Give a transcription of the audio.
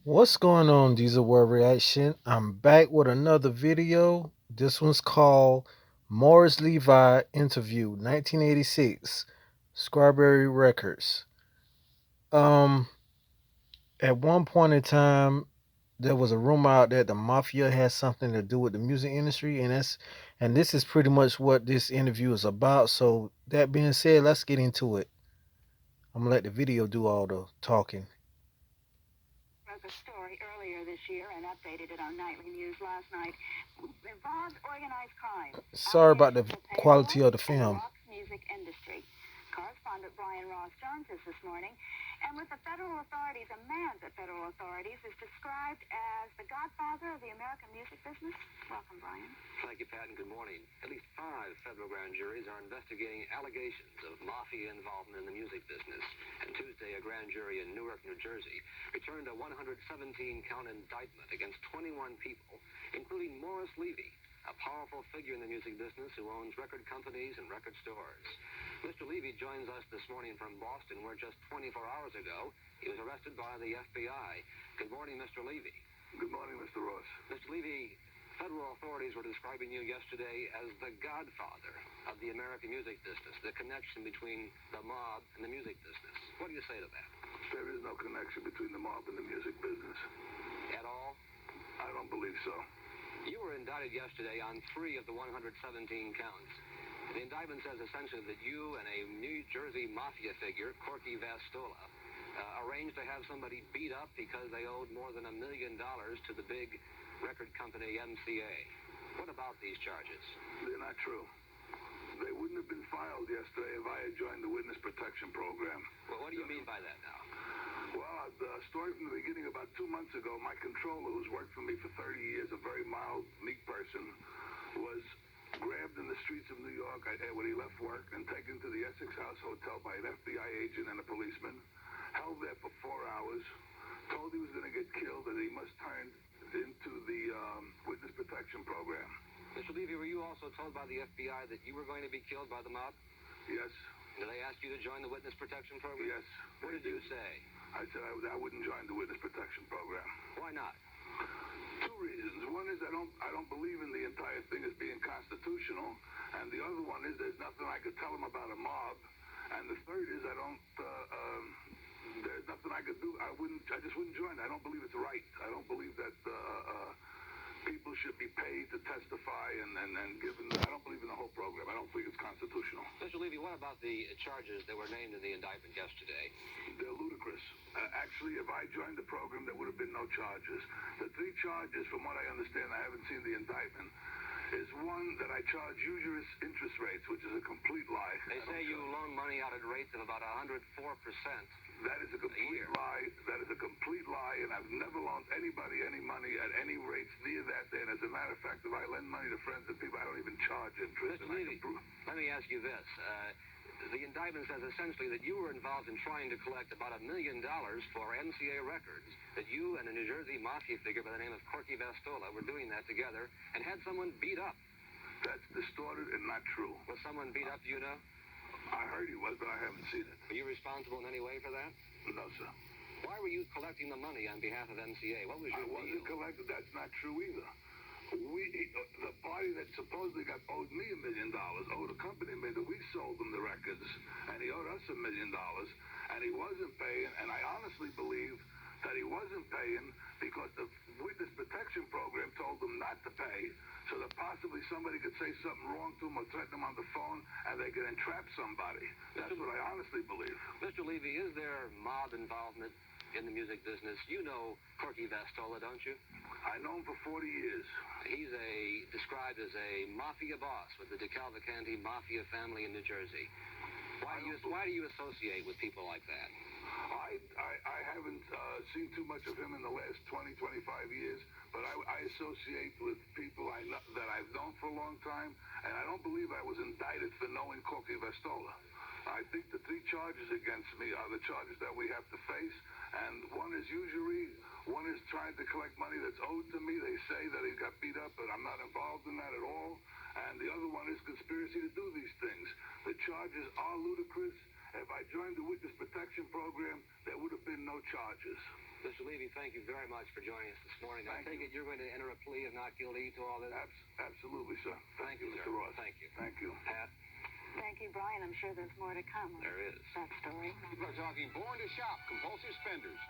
What's going on, Diesel World Reaction? I'm back with another video. This one's called Morris Levi Interview 1986 Scarberry Records. Um at one point in time there was a rumor out that the mafia has something to do with the music industry, and this is pretty much what this interview is about. So that being said, let's get into it. I'm gonna let the video do all the talking. Wrote the story earlier this year and updated it on nightly news last night. Involved organized crime, Sorry about the allegations of quality payroll, of the and the film. rock music industry. Correspondent Brian Ross joins us this morning. And with the federal authorities, a man that federal authorities is described as the godfather of the American music business. Welcome, Brian. Thank you, Pat, and good morning. At least 5 federal grand juries are investigating allegations of mafia involvement in the music business. And Tuesday, a grand jury in Newark, New Jersey, returned a 117-count indictment against 21 people, including Morris Levy, a powerful figure in the music business who owns record companies and record stores. Mr. Levy joins us this morning from Boston, where just 24 hours ago, he was arrested by the FBI. Good morning, Mr. Levy. Good morning, Mr. Ross. Mr. Levy, federal authorities were describing you yesterday as the godfather of the American music business, the connection between the mob and the music business. What do you say to that? There is no connection between the mob and the music business. At all? I don't believe so. You were indicted yesterday on 3 of the 117 counts. The indictment says essentially that you and a New Jersey mafia figure, Corky Vastola, arranged to have somebody beat up because they owed more than $1 million to the big record company MCA. What about these charges? They're not true. They wouldn't have been filed yesterday if I had joined the witness protection program. Well, what do you mean by that now? Well, the story from the beginning, about 2 months ago, my controller, who's worked for me for 30 years, a very mild, meek person, was grabbed in the streets of New York when he left work and taken to the Essex House Hotel by an FBI agent and a policeman, held there for 4 hours, told he was going to get killed and he must turn into the witness protection program. Mr. Levy, were you also told by the FBI that you were going to be killed by the mob? Yes. Did they ask you to join the witness protection program? Yes. What did you say? I said I wouldn't join the witness protection program. Why not? 2 reasons. One is I don't believe in the entire thing as being constitutional, and the other one is there's nothing I could tell them about a mob, and the third is there's nothing I could do. I just wouldn't join. I don't believe it's right. I don't believe that people should be paid to testify and given. I don't believe in the whole program. I don't think it's constitutional. Mr. Levy, what about the charges that were named in the indictment yesterday? They're ludicrous. Actually, if I joined the program, there would have been no charges. The 3 charges, from what I understand, I haven't seen the indictment, is one that I charge usurious interest rates, which is a complete lie. They say you loan money out at rates of about 104%. That is a complete lie. That is a complete lie, and I've never loaned anybody any money at any rates near that. And as a matter of fact, if I lend money to friends and people, I don't even charge interest. Mr. Levy, let me ask you this. The indictment says essentially that you were involved in trying to collect about $1 million for MCA Records, that you and a New Jersey mafia figure by the name of Corky Vastola were doing that together and had someone beat up. That's distorted and not true. Was someone beat up, do you know? I heard he was, but I haven't seen it. Were you responsible in any way for that? No, sir. Why were you collecting the money on behalf of MCA? What was your deal? I wasn't collecting. That's not true either. The party that supposedly owed me $1 million owed a company that we sold him the records, and he owed us $1 million, and he wasn't paying. And I honestly believe that he wasn't paying because the witness protection program told him not to pay, so that possibly somebody could say something wrong to him or threaten him on the phone, and they could entrap somebody. That's what I honestly believe. Mr. Levy, is there mob involvement in the music business? You know Corky Vastola, don't you? I know him for 40 years. He's described as a mafia boss with the DeCavalcanti mafia family in New Jersey. Why do you associate with people like that? I haven't seen too much of him in the last 20, 25 years, but I associate with people that I've known for a long time, and I don't believe I was indicted for knowing Corky Vastola. I think the 3 charges against me are the charges that we have to face, and one is usury, one is trying to collect money that's owed to me. They say that he got beat up, but I'm not involved in that at all, and the other one is conspiracy to do these things. The charges are ludicrous. If I joined the witness protection program, there would have been no charges. Mr. Levy, thank you very much for joining us this morning. I take it you're going to enter a plea of not guilty to all this? Absolutely, sir. Thank you, Mr. Ross. Thank you. Thank you. Pat? Thank you, Brian. I'm sure there's more to come. There is. That story. People are talking born to shop, compulsive spenders.